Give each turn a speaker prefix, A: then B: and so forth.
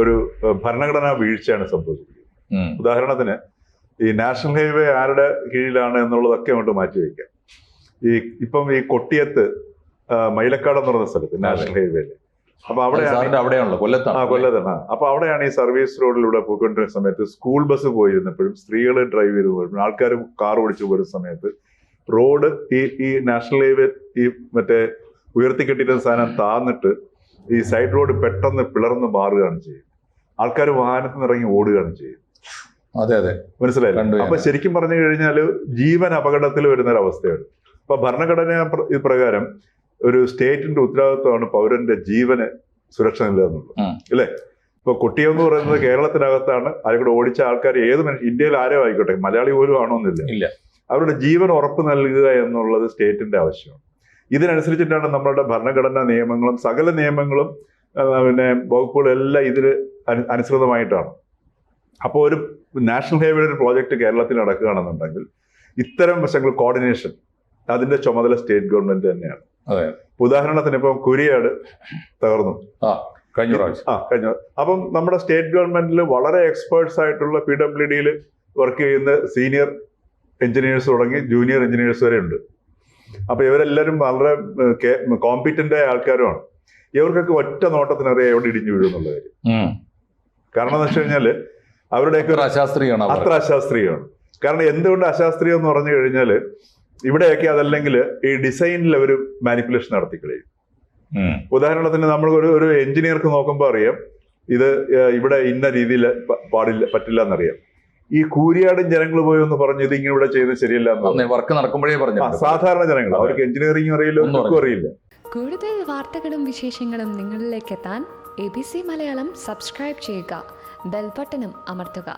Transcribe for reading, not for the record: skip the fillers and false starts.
A: ഒരു ഭരണഘടനാ വീഴ്ചയാണ് സംഭവിച്ചിരിക്കുന്നത്. ഉദാഹരണത്തിന് ഈ നാഷണൽ ഹൈവേ ആരുടെ കീഴിലാണ് എന്നുള്ളതൊക്കെ അങ്ങോട്ട് മാറ്റിവെക്കാം. ഇപ്പം ഈ കൊട്ടിയത്ത് മൈലക്കാട് എന്ന് പറയുന്ന സ്ഥലത്ത് നാഷണൽ ഹൈവേയിൽ, അപ്പൊ അവിടെയാണ് കൊല്ലത്താണ്. അപ്പൊ അവിടെയാണ് ഈ സർവീസ് റോഡിലൂടെ പോയിക്കൊണ്ടിരുന്ന സമയത്ത് സ്കൂൾ ബസ് പോയിരുന്നപ്പോഴും സ്ത്രീകൾ ഡ്രൈവ് ചെയ്ത് പോയപ്പോഴും ആൾക്കാർ കാർ ഓടിച്ചു പോരുന്ന സമയത്ത് റോഡ് ഈ നാഷണൽ ഹൈവേ ഈ മറ്റേ ഉയർത്തിക്കെട്ടിയിരുന്ന സാധനം താന്നിട്ട് ഈ സൈഡ് റോഡ് പെട്ടെന്ന് പിളർന്ന് മാറുകയാണ് ചെയ്യുന്നത്. ആൾക്കാർ വാഹനത്തിൽ നിന്ന് ഇറങ്ങി ഓടുകയാണ് ചെയ്യുന്നത്.
B: അതെ,
A: മനസ്സിലായില്ല. അപ്പൊ ശരിക്കും പറഞ്ഞു കഴിഞ്ഞാൽ ജീവൻ അപകടത്തിൽ വരുന്ന ഒരു അവസ്ഥയാണ്. അപ്പൊ ഭരണഘടന പ്രകാരം ഒരു സ്റ്റേറ്റിന്റെ ഉത്തരവാദിത്വമാണ് പൗരന്റെ ജീവന് സുരക്ഷ നൽകുന്നത്, അല്ലേ? ഇപ്പൊ കൊട്ടിയം എന്ന് പറയുന്നത് കേരളത്തിനകത്താണ്. അതിലൂടെ ഓടിച്ച ആൾക്കാർ ഇന്ത്യയിൽ ആരോ ആയിക്കോട്ടെ, മലയാളി പോലും ആണോന്നില്ല, അവരുടെ ജീവൻ ഉറപ്പ് നൽകുക എന്നുള്ളത് സ്റ്റേറ്റിന്റെ ആവശ്യമാണ്. ഇതിനനുസരിച്ചിട്ടാണ് നമ്മളുടെ ഭരണഘടനാ നിയമങ്ങളും സകല നിയമങ്ങളും പിന്നെ വകുപ്പുകളും എല്ലാം ഇതിന് അനുസൃതമായിട്ടാണ്. അപ്പോൾ ഒരു നാഷണൽ ഹൈവേയുടെ ഒരു പ്രോജക്റ്റ് കേരളത്തിൽ നടക്കുകയാണെന്നുണ്ടെങ്കിൽ ഇത്തരം വശങ്ങൾ കോർഡിനേഷൻ അതിന്റെ ചുമതല സ്റ്റേറ്റ് ഗവൺമെന്റ് തന്നെയാണ്. ഉദാഹരണത്തിന് ഇപ്പം കുരിയാട് തകർന്നു കഴിഞ്ഞ അപ്പം നമ്മുടെ സ്റ്റേറ്റ് ഗവൺമെന്റിൽ വളരെ എക്സ്പേർട്സ് ആയിട്ടുള്ള PWDയിൽ വർക്ക് ചെയ്യുന്ന സീനിയർ എഞ്ചിനീയേഴ്സ് തുടങ്ങി ജൂനിയർ എഞ്ചിനീയേഴ്സ് വരെ ഉണ്ട്. അപ്പൊ ഇവരെല്ലാവരും വളരെ കോമ്പിറ്റന്റ് ആയ ആൾക്കാരുമാണ്. ഇവർക്കൊക്കെ ഒറ്റ നോട്ടത്തിനറിയാം എവിടെ ഇടിഞ്ഞു വീഴും എന്നുള്ള കാര്യം. കാരണം എന്ന് വെച്ച് കഴിഞ്ഞാല് അവരുടെയൊക്കെ അത്ര അശാസ്ത്രീയമാണ്. കാരണം എന്തുകൊണ്ട് അശാസ്ത്രീയം എന്ന് പറഞ്ഞു കഴിഞ്ഞാല് ഇവിടെയൊക്കെ അതല്ലെങ്കിൽ ഈ ഡിസൈനിൽ അവർ മാനിപ്പുലേഷൻ നടത്തി കഴിയും. ഉദാഹരണത്തിന് നമ്മൾ ഒരു എഞ്ചിനീയർക്ക് നോക്കുമ്പോൾ അറിയാം ഇത് ഇവിടെ ഇന്ന രീതിയിൽ പറ്റില്ല എന്നറിയാം. ഈ കൂരിയാടും ജനങ്ങൾ പോയി ഒന്ന് പറഞ്ഞു ഇത് ഇങ്ങനെ ഇവിടെ ചെയ്യുന്നത് ശരിയല്ല
B: വർക്ക് നടക്കുമ്പോഴേ പറഞ്ഞു.
A: സാധാരണ ജനങ്ങൾ, അവർക്ക് എഞ്ചിനീയറിംഗ് അറിയില്ല, ഒന്നും അറിയില്ല.
C: കൂടുതൽ വാർത്തകളും വിശേഷങ്ങളും നിങ്ങളിലേക്ക് എത്താൻ ABC മലയാളം സബ്സ്ക്രൈബ് ചെയ്യുക, ബെൽ ബട്ടണും അമർത്തുക.